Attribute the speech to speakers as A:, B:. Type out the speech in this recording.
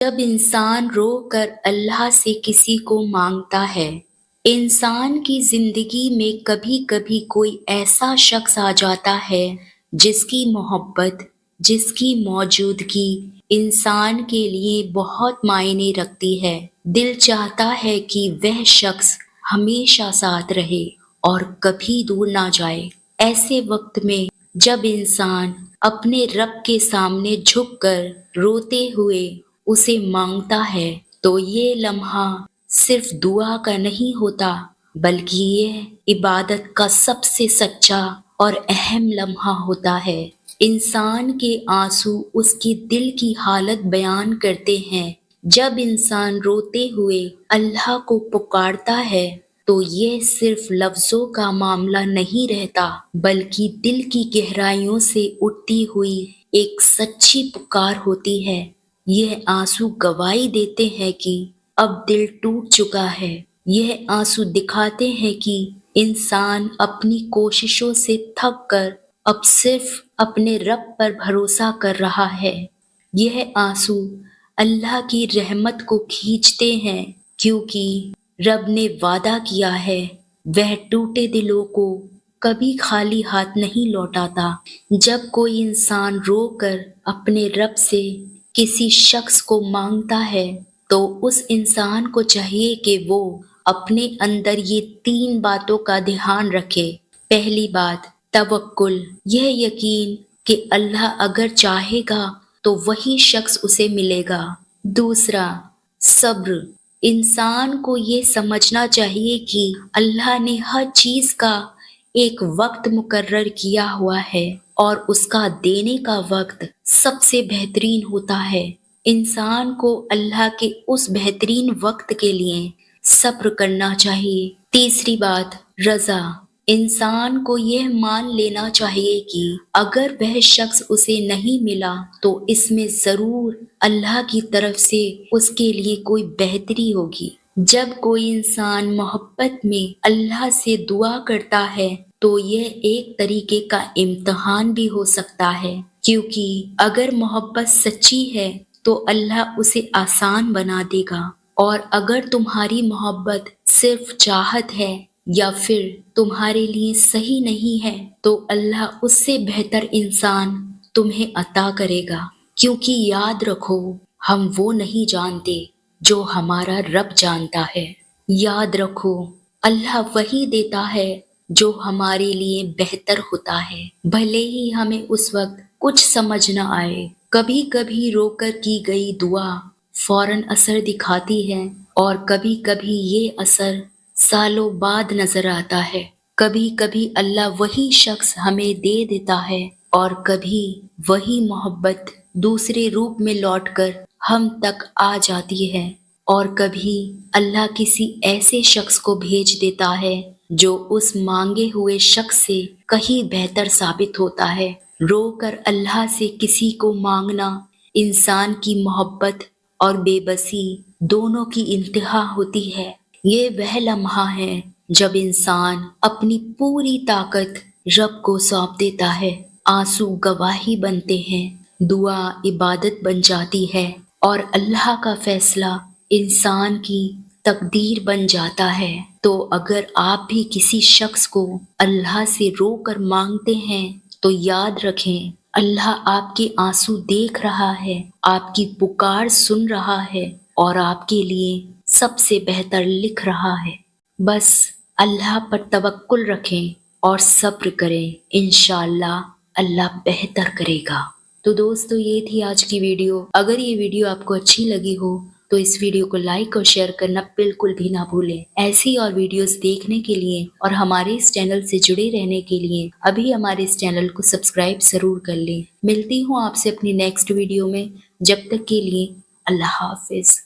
A: جب انسان رو کر اللہ سے کسی کو مانگتا ہے، انسان کی زندگی میں کبھی کبھی کوئی ایسا شخص آ جاتا ہے جس کی محبت، جس کی موجودگی انسان کے لیے بہت معنی رکھتی ہے۔ دل چاہتا ہے کہ وہ شخص ہمیشہ ساتھ رہے اور کبھی دور نہ جائے۔ ایسے وقت میں جب انسان اپنے رب کے سامنے جھک کر روتے ہوئے اسے مانگتا ہے تو یہ لمحہ صرف دعا کا نہیں ہوتا، بلکہ یہ عبادت کا سب سے سچا اور اہم لمحہ ہوتا ہے۔ انسان کے آنسو اس کے دل کی حالت بیان کرتے ہیں۔ جب انسان روتے ہوئے اللہ کو پکارتا ہے تو یہ صرف لفظوں کا معاملہ نہیں رہتا، بلکہ دل کی گہرائیوں سے اٹھتی ہوئی ایک سچی پکار ہوتی ہے۔ یہ آنسو گواہی دیتے ہیں کہ اب دل ٹوٹ چکا ہے۔ یہ آنسو دکھاتے ہیں کہ انسان اپنی کوششوں سے تھک کر اب صرف اپنے رب پر بھروسہ کر رہا ہے۔ یہ آنسو اللہ کی رحمت کو کھینچتے ہیں، کیونکہ رب نے وعدہ کیا ہے وہ ٹوٹے دلوں کو کبھی خالی ہاتھ نہیں لوٹاتا۔ جب کوئی انسان رو کر اپنے رب سے کسی شخص کو مانگتا ہے تو اس انسان کو چاہیے کہ وہ اپنے اندر یہ 3 باتوں کا دھیان رکھے۔ پہلی بات، توکل، یہ یقین کہ اللہ اگر چاہے گا تو وہی شخص اسے ملے گا۔ دوسرا، صبر، انسان کو یہ سمجھنا چاہیے کہ اللہ نے ہر چیز کا ایک وقت مقرر کیا ہوا ہے اور اس کا دینے کا وقت سب سے بہترین ہوتا ہے۔ انسان کو اللہ کے اس بہترین وقت کے لیے صبر کرنا چاہیے۔ تیسری بات، رضا، انسان کو یہ مان لینا چاہیے کہ اگر وہ شخص اسے نہیں ملا تو اس میں ضرور اللہ کی طرف سے اس کے لیے کوئی بہتری ہوگی۔ جب کوئی انسان محبت میں اللہ سے دعا کرتا ہے تو یہ ایک طریقے کا امتحان بھی ہو سکتا ہے، کیونکہ اگر محبت سچی ہے تو اللہ اسے آسان بنا دے گا، اور اگر تمہاری محبت صرف چاہت ہے یا پھر تمہارے لیے صحیح نہیں ہے تو اللہ اس سے بہتر انسان تمہیں عطا کرے گا۔ کیونکہ یاد رکھو، ہم وہ نہیں جانتے جو ہمارا رب جانتا ہے۔ یاد رکھو، اللہ وہی دیتا ہے جو ہمارے لیے بہتر ہوتا ہے، بھلے ہی ہمیں اس وقت کچھ سمجھ نہ آئے۔ کبھی کبھی رو کر کی گئی دعا فوراً اثر دکھاتی ہے، اور کبھی کبھی یہ اثر سالوں بعد نظر آتا ہے۔ کبھی کبھی اللہ وہی شخص ہمیں دے دیتا ہے، اور کبھی وہی محبت دوسرے روپ میں لوٹ کر ہم تک آ جاتی ہے، اور کبھی اللہ کسی ایسے شخص کو بھیج دیتا ہے جو اس مانگے ہوئے شخص سے کہیں بہتر ثابت ہوتا ہے۔ رو کر اللہ سے کسی کو مانگنا انسان کی محبت اور بے بسی دونوں کی انتہا ہوتی ہے۔ یہ وہ لمحہ ہے جب انسان اپنی پوری طاقت رب کو سونپ دیتا ہے۔ آنسو گواہی بنتے ہیں، دعا عبادت بن جاتی ہے، اور اللہ کا فیصلہ انسان کی تقدیر بن جاتا ہے۔ تو اگر آپ بھی کسی شخص کو اللہ سے رو کر مانگتے ہیں تو یاد رکھیں، اللہ آپ کے آنسو دیکھ رہا ہے، آپ کی پکار سن رہا ہے، اور آپ کے لیے سب سے بہتر لکھ رہا ہے۔ بس اللہ پر توکل رکھیں اور صبر کریں، انشاءاللہ اللہ بہتر کرے گا۔ تو دوستو، یہ تھی آج کی ویڈیو۔ اگر یہ ویڈیو آپ کو اچھی لگی ہو تو اس ویڈیو کو لائک اور شیئر کرنا بالکل بھی نہ بھولیں۔ ایسی اور ویڈیوز دیکھنے کے لیے اور ہمارے اس چینل سے جڑے رہنے کے لیے ابھی ہمارے اس چینل کو سبسکرائب ضرور کر لیں۔ ملتی ہوں آپ سے اپنی نیکسٹ ویڈیو میں، جب تک کے لیے اللہ حافظ۔